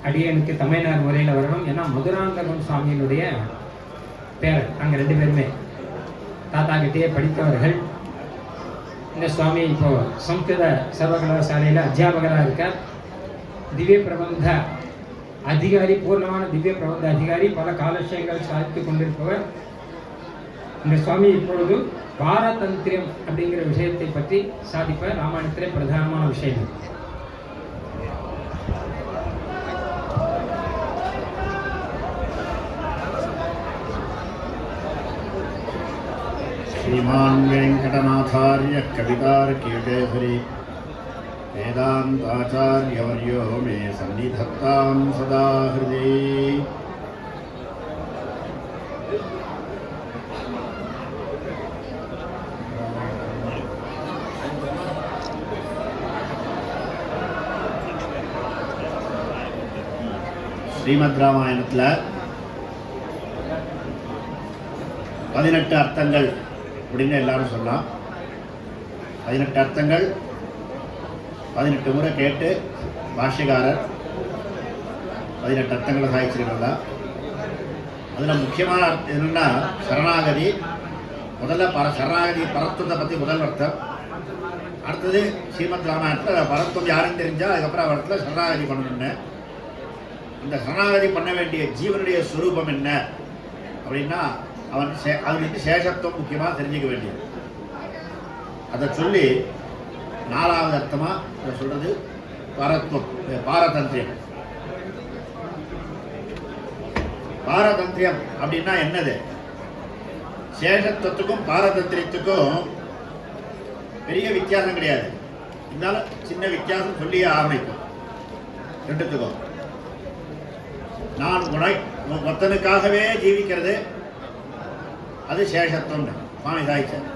அடியனுக்கு தமிழ்நாடு முறையில் வரணும். ஏன்னா மதுராந்தகம் சுவாமியினுடைய பேரன், நாங்கள் 2 பேருமே தாத்தா கிட்டேயே படித்தவர்கள். இந்த சுவாமி இப்போ சம்ஸ்கிருத சர்வகலாசாலையில் அத்தியாபகராக இருக்கார். திவ்ய பிரபந்த அதிகாரி, பூர்ணமான திவ்ய பிரபந்த அதிகாரி, பல காலட்சயங்கள் சாதித்து கொண்டிருப்பவர். இந்த சுவாமி இப்பொழுது பாரதந்திரியம் அப்படிங்கிற விஷயத்தை பற்றி சாதிப்பார். ராமாயணத்திலே பிரதானமான விஷயம். श्रीमान् वेङ्कटनाथार्य कवितार्किकेसरी वेदान्ताचार्यवर्यो मे सन्निधत्तां सदा हृदि. ஸ்ரீமத் ராமாயணத்தில் 18 அர்த்தங்கள் அப்படின்னு எல்லாரும் சொல்லலாம். 18 அர்த்தங்கள் 18 முறை கேட்டு பாஷ்யக்காரர் 18 அர்த்தங்களை சாதிச்சிருக்கிறதா. அதில் முக்கியமான அர்த்தம் என்னென்னா சரணாகதி. முதல்ல சரணாகதி பரத்துவத்தை பற்றி முதல் அர்த்தம். அடுத்தது ஸ்ரீமத் ராமாயணத்தில் பரத்துவம் யாருன்னு தெரிஞ்சால் அதுக்கப்புறம் அவரத்தில் சரணாகதி பண்ணணும்னு. இந்த சரணாகதி பண்ண வேண்டிய ஜீவனுடைய ஸ்வரூபம் என்ன அப்படின்னா அவனுக்கு சேஷத்துவம் முக்கியமாக தெரிஞ்சுக்க வேண்டியது. அதை சொல்லி 4வது அர்த்தமாக சொல்கிறது பரத்துவம், பாரதந்திரியம். பாரதந்திரியம் அப்படின்னா என்னது? சேஷத்துவத்துக்கும் பாரதந்திரியத்துக்கும் பெரிய வித்தியாசம் கிடையாது. இருந்தாலும் சின்ன வித்தியாசம் சொல்லியே ஆரம்பிக்கும் ரெண்டுத்துக்கும். நான் ஒருத்தனுக்காகவே ஜீவிக்கிறது அது சேஷத்துவம் சுவாமி சாதிச்சார்.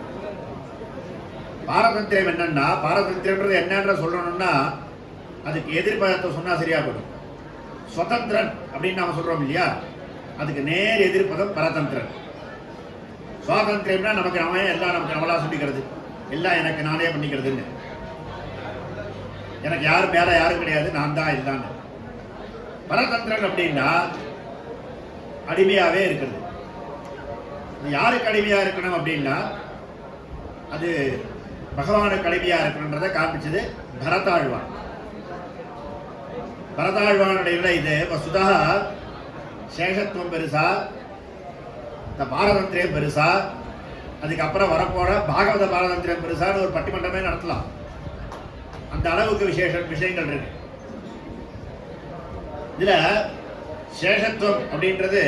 பாரதந்திரியம் என்னன்னா, பாரதந்திரம்ன்றது என்னன்ற சொல்லணும்னா அதுக்கு எதிர்ப்பதத்தை சொன்னால் சரியா போடும். சுதந்திரன் அப்படின்னு நாம சொல்றோம் இல்லையா, அதுக்கு நேர் எதிர்ப்பதம் பரதந்திரன். சுவாதந்திரம்னா நமக்கு எல்லாம் நமக்கு நம்மளா சொல்லிக்கிறது, எல்லாம் எனக்கு நானே பண்ணிக்கிறதுன்னு, எனக்கு யாரும் மேல யாரும் கிடையாது, நான் தான் இல்லான்னு. பரதந்திரன் அப்படின்னா அடிமையாவே இருக்கிறது. யாருக்கு அடிமையா இருக்கணும் அப்படின்னா அது பகவானுக்கு அடிமையா இருக்கணுன்றதை காண்பிச்சது பரதாழ்வான். பரதாழ்வானுடைய விட இது வசுதா சேஷத்துவம் பெருசா, இந்த பாரதந்திரியம் பெருசா, அதுக்கப்புறம் வரப்போற பாகவத பாரதந்திரியம் பெருசான்னு ஒரு பட்டிமன்றமே நடத்தலாம். அந்த அளவுக்கு விஷயங்கள் இருக்கு. இதுல சேஷத்துவம் அப்படின்றது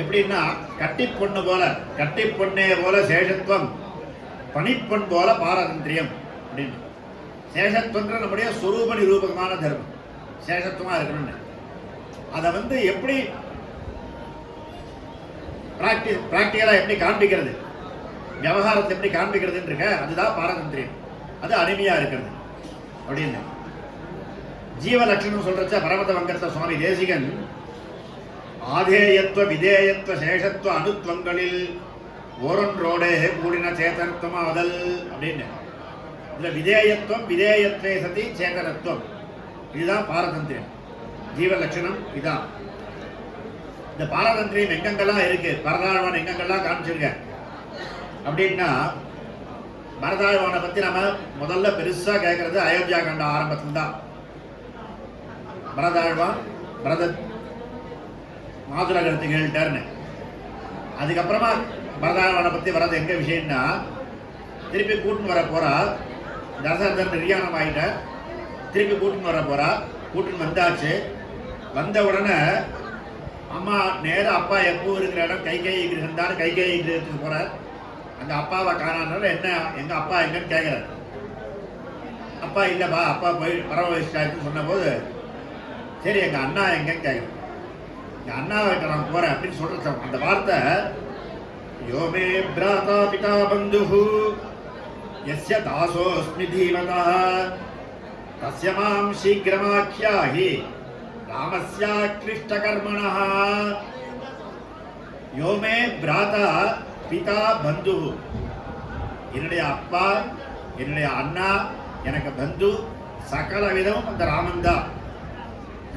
எப்படின்னா கட்டி பொண்ணு போல, கட்டி பொண்ணே போல சேஷத்துவம், பணிப்பொன் போல பாரதந்திரியம் அப்படின்னு. சேஷத்துவன்ற நம்முடைய சுரூப நிரூபகமான தர்மம் சேஷத்துவமா இருக்கணும்னு. அதை எப்படி பிராக்டிகலா எப்படி காண்பிக்கிறது, விவகாரத்தை எப்படி காண்பிக்கிறதுன்னு இருக்க, அதுதான் பாரதந்திரியம். அது அடிமையா இருக்கிறது அப்படின்னு. ஜீவலட்சணம் சொல்றச்ச பரமத வங்கத்த சுவாமி தேசிகன் ஆதேயத்துவ விதேயத்துவ சேஷத்துவ அனுத்வங்களில் ஓரொன்றோடே கூடின சேதனத்துவமாதல் அப்படின்னு. இதுல விதேயத்துவம், விதேயத்வே சதி சேதனத்துவம், இதுதான் பாரதந்திரியம். ஜீவலட்சணம் இதுதான். இந்த பாரதந்திரியம் எங்கெங்கெல்லாம் இருக்கு, பரதாழ்வான் எங்கெங்கெல்லாம் காமிச்சிருக்க அப்படின்னா, பரதாழ்வானை பத்தி நம்ம முதல்ல பெருசா கேட்கறது அயோத்தியா கண்ட ஆரம்பத்தில் தான். பரதாழ்வான் மாதுரகரத்து கேட்டார்னு. அதுக்கப்புறமா பரதாழ்வானை பத்தி வர்றது எங்க விஷயம்னா, திருப்பி கூட்டுன்னு வர போறா, தசரதர் நிர்யாணம் ஆகிட்ட, திருப்பி கூட்டுன்னு வர போறா. கூட்டுன்னு வந்தாச்சு. வந்த உடனே அம்மா நேரம் அப்பா எப்போ இருக்கிற இடம் கைகேயி கிரகம்தான், கைகேயி கிரகத்துக்கு போறார். அந்த அப்பாவை காணாதனால என்ன எங்க அப்பா எங்கன்னு கேட்கிறார். அப்பா இல்லப்பா, அப்பா போய் பரவ வயசாச்சுன்னு சொன்ன போது, சரி எங்க அண்ணா எங்கன்னு கேட்கிறேன். எங்க அண்ணாவிட்ட நான் போறேன் அப்படின்னு சொல்ற அந்த வார்த்தை, யோமே பிராதா பிதா பந்துஹு யஸ்ய தாசோஸ்மி தீமதா தஸ்ய மாம் சீக்கிரமாக்யாஹி ராமஸ்யா கிருஷ்ட கர்மணஹ. யோமே பிராதா பிதா பந்துஹு, என்னுடைய அப்பா என்னுடைய அண்ணா எனக்கு பந்து, சகல விதமும் அந்த ராமன் தான்.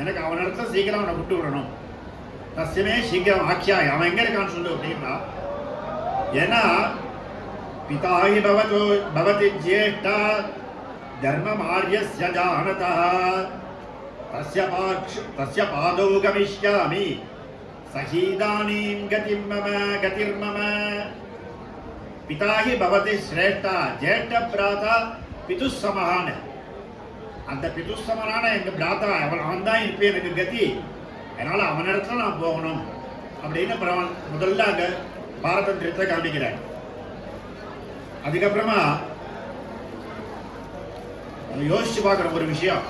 எனக்கு அவன் இடத்துல சீக்கிரம் அவனை விட்டு விடணும். தஸ்யமே சீக்கிரம் ஆக்கியாய், அவன் எங்க இருக்கான்னு சொல்லு அப்படின்னா, ஏன்னா பிதாஹி பவதி ஜேஷ்டா தர்மமார்யஸ்ய ஜானதः தஸ்ய பாதௌ கமிஷ்யாமி சஹீதானீம் கதிர்மம. பிதாஹி பவதி ஸ்ரேஷ்டா, ஜேஷ்ட பிராதா பிதுசமஹான, அந்த பிதுசமனான எங்க பிராத்தா அவன் தான் இருப்பேன் எனக்கு கதி, அதனால அவனிடத்துல நான் போகணும் அப்படின்னு முதல்ல அங்க பாரதந்திரத்தை காமிக்கிறார். அதுக்கப்புறமா யோசிச்சு பார்க்குற ஒரு விஷயம்,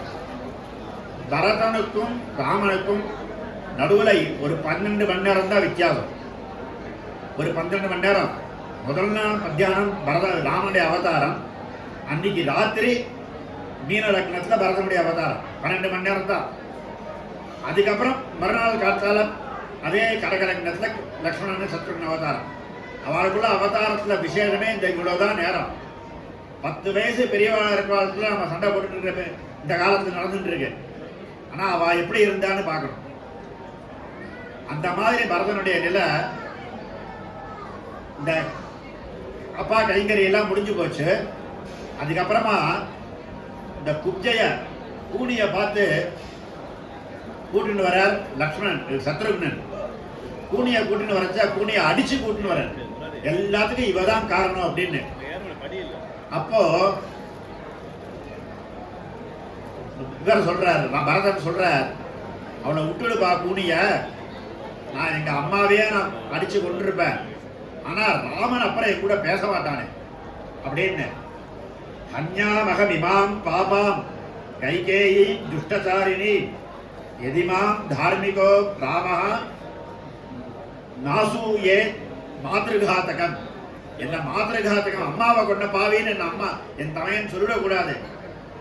பரதனுக்கும் ராமனுக்கும் நடுவில் ஒரு 12 மணி நேரம் தான் வித்தியாசம். ஒரு 12 மணி நேரம். முதல் நாள் மத்தியானம் ராமனுடைய அவதாரம், அன்னைக்கு ராத்திரி மீன லக்னத்தில் பரதனுடைய அவதாரம் 12 மணி நேரம் தான். அதுக்கப்புறம் மறுநாள் காத்தால அதே கடக லக்னத்தில் லக்ஷ்மணன் சத்ருகன் அவதாரம். அவளுக்குள்ள அவதாரத்தில் விசேஷமே இந்த இவ்வளவுதான் நேரம். 10 வயசு பெரியவா இருக்கிற நம்ம சண்டை போட்டுட்டு இருக்க இந்த காலத்தில் நடந்துட்டு இருக்கு. ஆனா அவ எப்படி இருந்தான்னு பார்க்கணும். அந்த மாதிரி பரதனுடைய நிலை, இந்த அப்பா கைங்கறி எல்லாம் முடிஞ்சு போச்சு. அதுக்கப்புறமா இந்த குப்ஜய கூனிய பார்த்து கூட்டின்னு வரார் லக்ஷ்மணன் சத்ருக்னன். கூனிய கூட்டின்னு வரச்சா கூனிய அடிச்சு கூட்டின்னு வர, எல்லாத்துக்கும் இவதான் காரணம் அப்படின்னு. அப்போ இவர் சொல்றார், பரதன் சொல்றார், அவனை விட்டுடுப்பா கூனிய, நான் எங்க அம்மாவையே நான் அடிச்சு கொண்டிருப்பேன், ஆனா ராமன் அப்புறம் என் கூட பேச மாட்டானே அப்படின்னு. ஹன்யாமகம் இமாம் பாபாம் கைகேயி துஷ்டசாரிணி எதிமாம் தார்மிகோ ராமஹ நாசூயே மாத்ருகாதகம். என்ன மாத்ருகாதகம், அம்மாவை கொண்ட பாவின்னு என்ன அம்மா என் தமையன் சொல்லிடக்கூடாது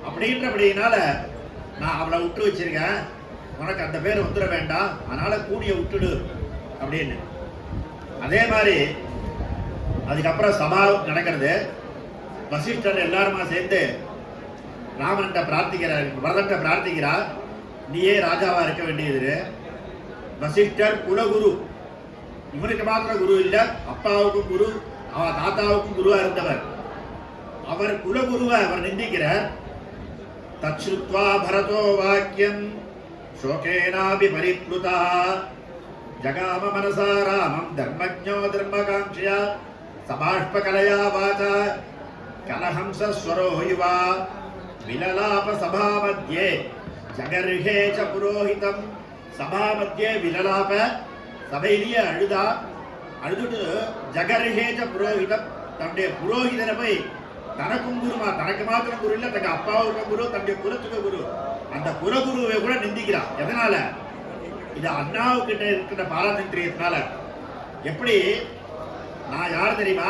அப்படின்றபடினால நான் அவளை விட்டு வச்சிருக்கேன், உனக்கு அந்த பேர் வந்துட வேண்டாம், அதனால கூனிய விட்டுடு அப்படின்னு. அதே மாதிரி அதுக்கப்புறம் சபா நடக்கிறது. வசிஷ்டர் எல்லாருமா சேர்ந்து ராமன்கிட்ட பிரார்த்திக்கிறார், பரதன்கிட்ட பிரார்த்திக்கிறார், நீயே ராஜாவா இருக்க வேண்டியது. வசிஷ்டர் குலகுரு, இவனுக்கு மாத்திர குரு இல்ல, அப்பாவுக்கும் குரு, அவ தாத்தாவுக்கும் குருவா இருந்தவர். அவர் குலகுருவை அவர் நிந்திக்கிறார். தச்ருத்வா பரதோ வாக்கியம் சோகேனாபி பரிப்ளுதா ஜகாம மனசா ராமம் தர்மஜ்ஞோ தர்மகாங்க்ஷயா சபாஷ்பகலயா வாசா கலஹம்சஸ்வரோ யுவா விலலாப சபா மத்தியே ஜகர்ஹே ச புரோஹிதம். சபா மத்தியே விலலாப, சபையிலேயே அழுதுட்டு ஜகர்ஹே ச புரோஹிதம், தன்னுடைய புரோஹிதனை போய் தனக்கும் குருமா, தனக்கு மாத்திரம் குரு இல்ல, தங்க அப்பாவுக்கும் குரு, தன்னுடைய குலத்துக்கு குரு, அந்த குலகுருவை கூட நிந்திக்கிறான். எதனால? இது அண்ணாவுக்கிட்ட இருக்கிற பாரதந்திரியத்தினால. எப்படி? நான் யார் தெரியுமா?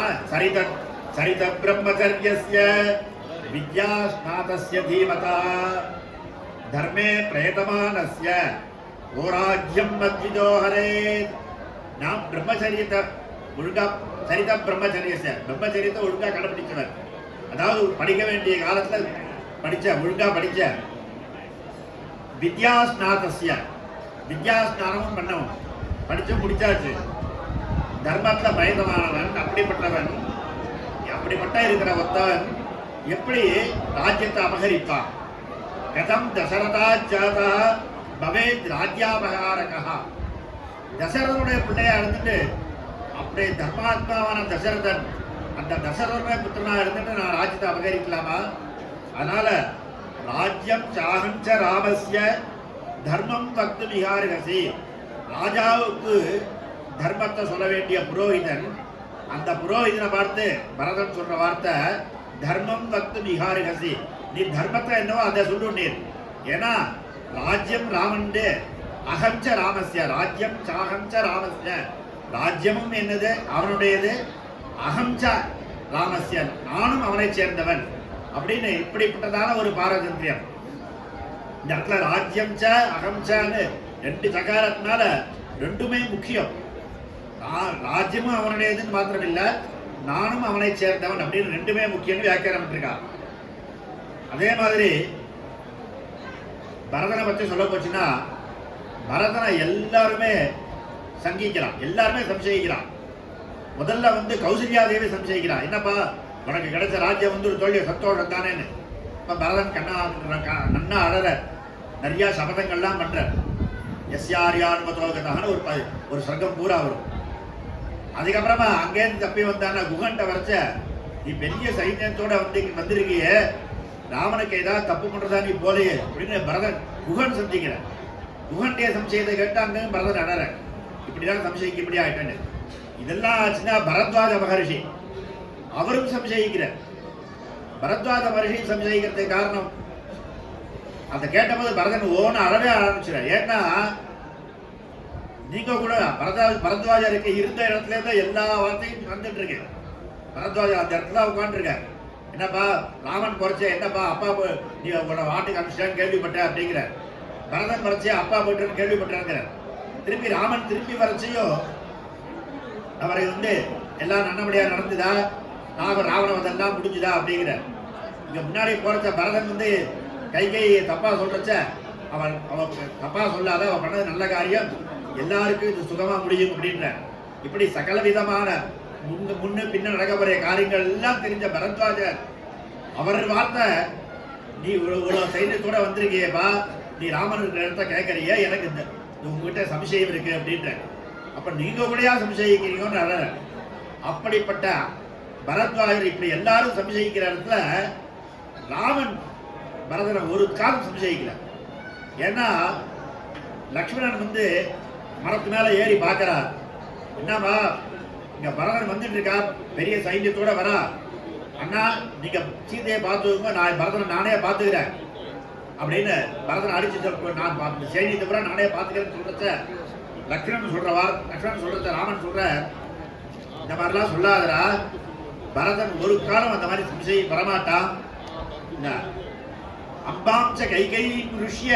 சரித பிரம்மச்சரியஸ்ய வித்யாஸ்நாதஸ்ய தீமதா தர்மே பிரயதமானஸ்ய ஓராஜ்யம் மத்விதோ ஹரேத். நான் பிரம்மச்சரியத்தை ஒழுங்கா, சரித பிரம்மச்சரியத்தை ஒழுங்கா கடைபிடிச்சவர், அதாவது படிக்க வேண்டிய காலத்துல ஒழுங்கா படிச்ச. வித்யாஸ்நாதஸ்ய, வித்யாஸ்நானமும் பண்ணவன், படிச்சு முடிச்சாச்சு. தர்மத்துல பிரயதமானவன், அப்படிப்பட்ட இருக்கிற ஒருத்தவன் எப்படி ராஜ்யத்தை அபகரிப்பான்? கதம் தசரதா ஜாதா பவேத் ராஜ்யாபகாரகா. தசரதனுடைய பிள்ளையா இருந்துட்டு அப்படியே தர்மாத்மாவான தசரதன், அந்த தசரதனுடைய புத்திரனா இருந்துட்டு நான் ராஜ்யத்தை அபகரிக்கலாமா? அதனால ராஜ்யம் சாகஞ்ச ராமஸ்ய தர்மம் பக்து விஹாரிகசி. ராஜாவுக்கு தர்மத்தை சொல்ல வேண்டிய புரோஹிதன், அந்த புரோஹிதனை பார்த்து பரதன் சொல்ற வார்த்தை தர்மம் பக்து விஹாரிகசி, நீ தர்மத்தை என்னவோ அதை சொல்லுண்டீர். ஏன்னா ராஜ்யம் ராமன்டு, அகஞ்ச ராமஸ்ய, ராஜ்யம் சாகஞ்ச ராமஸ்ய, ராஜ்யமும் என்னது அவனுடையது, அகஞ்ச ராமஸ்ய, நானும் அவனை சேர்ந்தவன் அப்படின்னு இப்படிப்பட்டதான ஒரு பாரதந்திரியம். இந்த இடத்துல ராஜ்யம் ச அகம்சான்னு 2 சகாரத்தினால ரெண்டுமே முக்கியம். ராஜ்யமும் அவனுடையதுன்னு மாத்திரம் இல்ல, நானும் அவனை சேர்ந்தவன் அப்படின்னு ரெண்டுமே முக்கியம்னு வியாக்கியானம் பண்ணிருக்கான். அதே மாதிரி பரதனை பற்றி சொல்ல போச்சுன்னா பரதனை எல்லாருமே சங்கிக்கிறான், எல்லாருமே சம்சயிக்கிறான். முதல்ல வந்து கௌசல்யா தேவி சம்சயிக்கிறான், என்னப்பா உனக்கு கிடைச்ச ராஜ்யம் வந்து ஒரு தோல்விய சத்தோஷம் தானேன்னு. இப்போ பரதன் நன்னா அழற, நிறைய சபதங்கள்லாம் பண்ற. எஸ்யாரியானுமதோகதான்னு ஒரு சர்க்கம் பூரா வரும். அதுக்கப்புறமா அங்கேருந்து தப்பி வந்தான குகன்ட்ட வரைச்ச, நீ பெரிய சைன்யத்தோட வந்து இங்க வந்திருக்கிய, ராவனுக்கு ஏதாவது தப்பு பண்றதா நீ போலையே அப்படின்னு பரதன் குகன் சந்திக்கிற. குகன்டைய சம்சயத்தை கேட்டு அங்கேயும் பரதன் அடற, இப்படிதான் சம்சயிக்க இப்படி ஆயிட்டேன்னு. இதெல்லாம் ஆச்சுன்னா பரத்வாஜ மகர்ஷி அவரும் சம்சயிக்கிற. பரத்வாஜ மகர்ஷி சம்சயிக்கிறதுக்கு காரணம் அதை கேட்டபோது பரதன் ஓன அழவே ஆரம்பிச்சிட. ஏன்னா நீங்க கூட பரத்வாஜருக்கு இருந்த இடத்துல தான் எல்லா வார்த்தையும் வந்துட்டு இருக்கு. பரத்வாஜர் அந்த இடத்துல உட்காந்துருக்க, என்னப்பா ராமன் குறைச்ச, என்னப்பா அப்பா நீ உங்களோட வாட்டுக்கு அனுப்பிச்சிட்டான்னு கேள்விப்பட்டேன் அப்படிங்கிற. பரதன் குறைச்சே அப்பா போயிட்டுன்னு கேள்விப்பட்டேங்கிற. திருப்பி ராமன் திருப்பி வரைச்சையும் அவரை வந்து எல்லாம் நல்லபடியா நடந்துதா, ராவணவதெல்லாம் முடிஞ்சுதா அப்படிங்கிற. இங்க முன்னாடி போறச்ச பரதன் வந்து கைகை தப்பா சொல்றச்ச அவன் தப்பா சொல்லாத, அவன் பண்ணது நல்ல காரியம், எல்லாருக்கும் இது சுகமா முடியும் அப்படின்ற. இப்படி சகல விதமான முன்ன பின்ன நடக்கக்கூடிய காரியங்கள் எல்லாம் தெரிஞ்ச பரத்வாஜர் அவர் வார்த்தை, நீ இவ்வளவு சைன்யத்தோட வந்திருக்கியப்பா, நீ ராமன் இருக்கிற இடத்த கேட்கறிய, எனக்கு இந்த உங்ககிட்ட சம்சயம் இருக்கு அப்படின்ற. அப்ப நீங்க கூடயா சம்சயிக்கிறீங்கன்னு அழற. அப்படிப்பட்ட பரத்வாஜர் இப்படி எல்லாரும் சம்சயிக்கிற இடத்துல ராமன் பரதனை ஒரு காலம் சம்சயிக்கல. ஏன்னா லக்ஷ்மணன் வந்து மரத்து மேல ஏறி பார்க்கிறார், என்னப்பா இங்க பரதன் வந்துட்டு இருக்கா, பெரிய சைன்யத்தோட வரா, அண்ணா நீங்க சீதையை பார்த்துக்கோங்க, நான் பரதனை நானே பார்த்துக்கிறேன் அப்படின்னு பரதனை அடிச்சு நான் சைன்யத்தை கூட நானே பார்த்துக்கிறேன்னு சொல்றச்ச லக்ஷ்மணன் சொல்றத ராமன் சொல்ற, இந்த மாதிரிலாம் சொல்லாதரா, பரதன் ஒரு காலம் அந்த மாதிரி சம்சயம் வரமாட்டான். அம்பாம்ச கைகை புருஷ்ய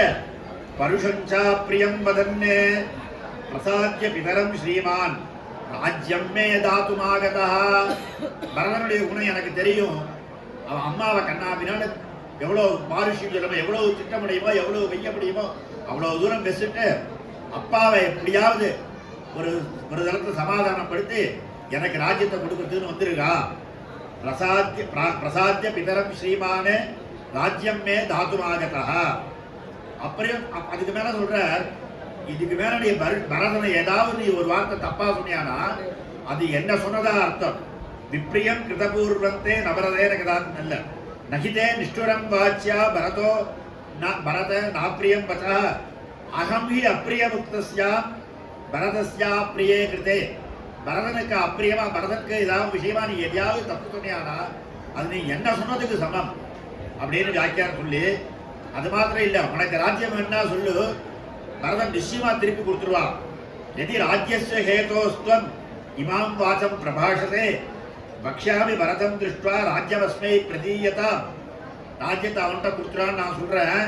பருஷஞ்சா பிரியம் வதன்னே பிரசாத்ய பிதரம் ஸ்ரீமான் ராஜ்யம் மே தாத்துமாகதா. பரதனுடைய குணம் எனக்கு தெரியும், அவன் அம்மாவை கண்ணாபினால எவ்வளவு பாருஷ்யம் சொல்லணுமோ, எவ்வளவு திட்டமுடியுமோ, எவ்வளவு வைக்க முடியுமோ அவ்வளவு தூரம் பேசிட்டு அப்பாவை எப்படியாவது ஒரு தளத்தை சமாதானப்படுத்தி எனக்கு ராஜ்யத்தை கொடுக்கறதுன்னு வந்திருக்கா. பிரசாத்திய பிதரம் ஸ்ரீமான ராஜ்யம் மே தாத்துமாகதா. அப்புறம் அதுக்கு மேல சொல்ற, இதுக்கு மேல நீ பரதனை ஏதாவது நீ ஒரு வார்த்தை தப்பா சொன்னியானா அது என்ன சொன்னதா அர்த்தம். விப்ரியம் கிருதபூர்வந்தே நபரதேன கதான் அல்ல, நகிதே நிஷ்டுரம் வாச்சியா பரதோ பரத நாப்பிரியம் வச்சா அகம் ஹி அப்பிரிய முக்தஸ்யா பரதஸ்யா பிரியே கிருதே. பரதனுக்கு அப்பிரியமா, பரதனுக்கு ஏதாவது விஷயமா நீ எதையாவது தப்பு சொன்னியானா அது நீ என்ன சொன்னதுக்கு சமம் அப்படின்னு வியாக்கியானம் சொல்லி, அது மாத்திரம் இல்ல, உனக்கு ராஜ்யம் என்ன சொல்லு, பரதன் நிச்சயமா திருப்பி கொடுத்துருவான். எதி ராஜ்யஸ்ய ஹேதோஸ்துவம் இமாம் வாசம் பிரபாஷதே பக்ஷாமி பரதம் திருஷ்டுவா ராஜ்யமஸ்மை பிரதீயதா. ராஜ்யத்தை அவன்கிட்ட கொடுத்துறான்னு நான் சொல்றேன்.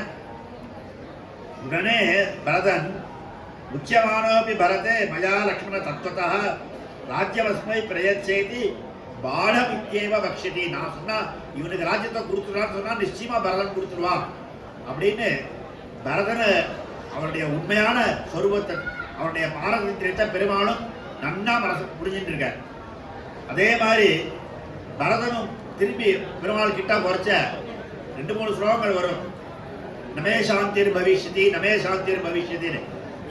உடனே பரதன் உச்சமானோபி பரதே மயா லக்ஷ்மண தத்துவதா ராஜ்யமஸ்மை பிரயச்சேதி பாடமித்யேவ பக்ஷதி. நான் சொன்னா இவனுக்கு ராஜ்யத்தை கொடுத்துருவான்னு சொன்னா நிச்சயமா பரதன் கொடுத்துருவான் அப்படின்னு பரதனை அவருடைய உண்மையான சொரூபத்தை, அவருடைய பாரதந்திரத்தை பெருமாளும் நன்னா மனசு புரிஞ்சுட்டு இருக்க. அதே மாதிரி பரதனும் திரும்பி பெருமாள் கிட்ட குறைச்ச 2-3 ஸ்லோகங்கள் வரும். நமே சாந்திர் பவிஷ்யதி, நமே சாந்திர் பவிஷ்யதின்னு.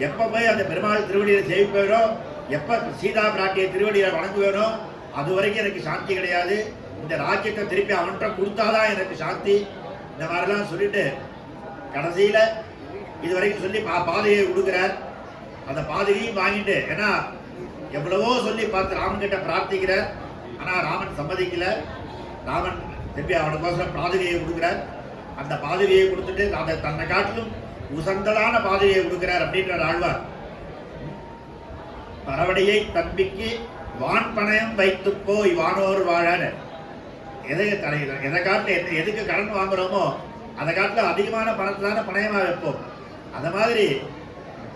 எப்ப போய் அந்த பெருமாள் திருவடியை சேவிப்பேனோ, எப்ப சீதா பிராட்டிய திருவடியை வணங்குவேனோ அது வரைக்கும் எனக்கு சாந்தி கிடையாது. இந்த ராஜ்யத்தை திருப்பி அவன்கிட்ட கொடுத்தாதான் எனக்கு சாந்தி. இந்த மாதிரிலாம் சொல்லிட்டு கடைசியில இது வரைக்கும் சொல்லி பாதையை கொடுக்குறார். அந்த பாதையையும் வாங்கிட்டு, ஏன்னா எவ்வளவோ சொல்லி பார்த்து ராமன் கிட்ட பிரார்த்திக்கிறார், ஆனா ராமன் சம்மதிக்கல. ராமன் திருப்பி அவனுக்கோசரம் பாதுகையை கொடுக்குறார். அந்த பாதுகையை கொடுத்துட்டு அதை தன்னை காட்டிலும் உசந்தலான பாதுகையை கொடுக்கிறார் அப்படின்ற ஆழ்வார். பரவடியை தம்பிக்கு வான் பணயம் வைத்து போய் வானோர் வாழான. எதை காட்டு எதுக்கு கடன் வாங்குறோமோ அதை காட்டிலும் அதிகமான பணத்தை தானே பணயமா வைப்போம். அந்த மாதிரி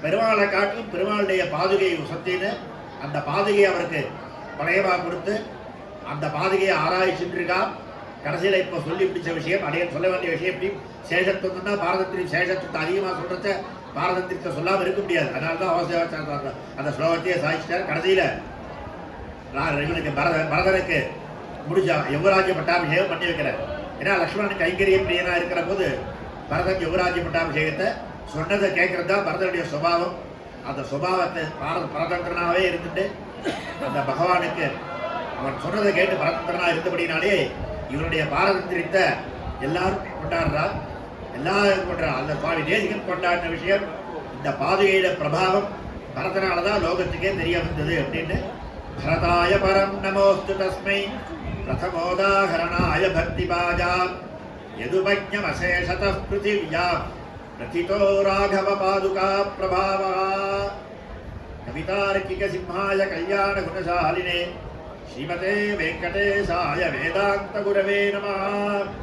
பெருமாளை காட்டிலும் பெருமாளுடைய பாதுகையை உசத்தின்னு அந்த பாதுகையை அவருக்கு பணயமாக கொடுத்து அந்த பாதுகையை ஆராய்ச்சிட்டு இருக்கா. கடைசியில் இப்போ சொல்லி பிடிச்ச விஷயம் அடைய சொல்ல வேண்டிய விஷயம் எப்படி சேஷத்துவம் தான் பாரதத்தின் சேஷத்துவத்தை அதிகமாக சொல்கிறத பாரதத்திற்கு சொல்லாமல் இருக்க முடியாது. அதனால தான் அவசியவாச்சார அந்த ஸ்லோகத்தையே சாதிச்சிட்டார். கடைசியில் இவனுக்கு பரதனுக்கு முடிஞ்சா யுவராஜ்ய பட்டாபிஷேகம் பண்ணி வைக்கிறார். ஏன்னா லக்ஷ்மணனுக்கு கைங்கரியம் பிரியனா இருக்கிற போது பரதன் யுவராஜ்ய பட்டாபிஷேகத்தை சொன்னதை கேட்கறது தான் பரதனுடைய சுபாவம். அந்த சுபாவத்தை பரதந்திரனாகவே இருந்துட்டு அந்த பகவானுக்கு அவன் சொன்னதை கேட்டு பரதந்திரனா இருந்தபடினாலே இவனுடைய பாரதந்திரத்தை எல்லாரும் கொண்டாடுறா, எல்லாரும் கொண்டாடுறா. அந்த சுவாமி தேசிகன் கொண்டாடின விஷயம் இந்த பாதுகையில பிரபாவம் பரதனாலதான் லோகத்துக்கே தெரிய வந்தது அப்படின்னு பரதாய பரம் நமோஸ்து தஸ்மை பிரதமோதாகரணாய பக்தி பாஜா யதுபஜ்ஞம் அசேஷதः பிருதிவ்யாம் பிரதிதோ ராகவ பாதுகா பிரபாவா கவிதார்க்கிக சிம்ஹாய கல்யாண குணசாலினே ஸ்ரீமதே வெங்கடேசாய வேதாந்த குரவே நமः.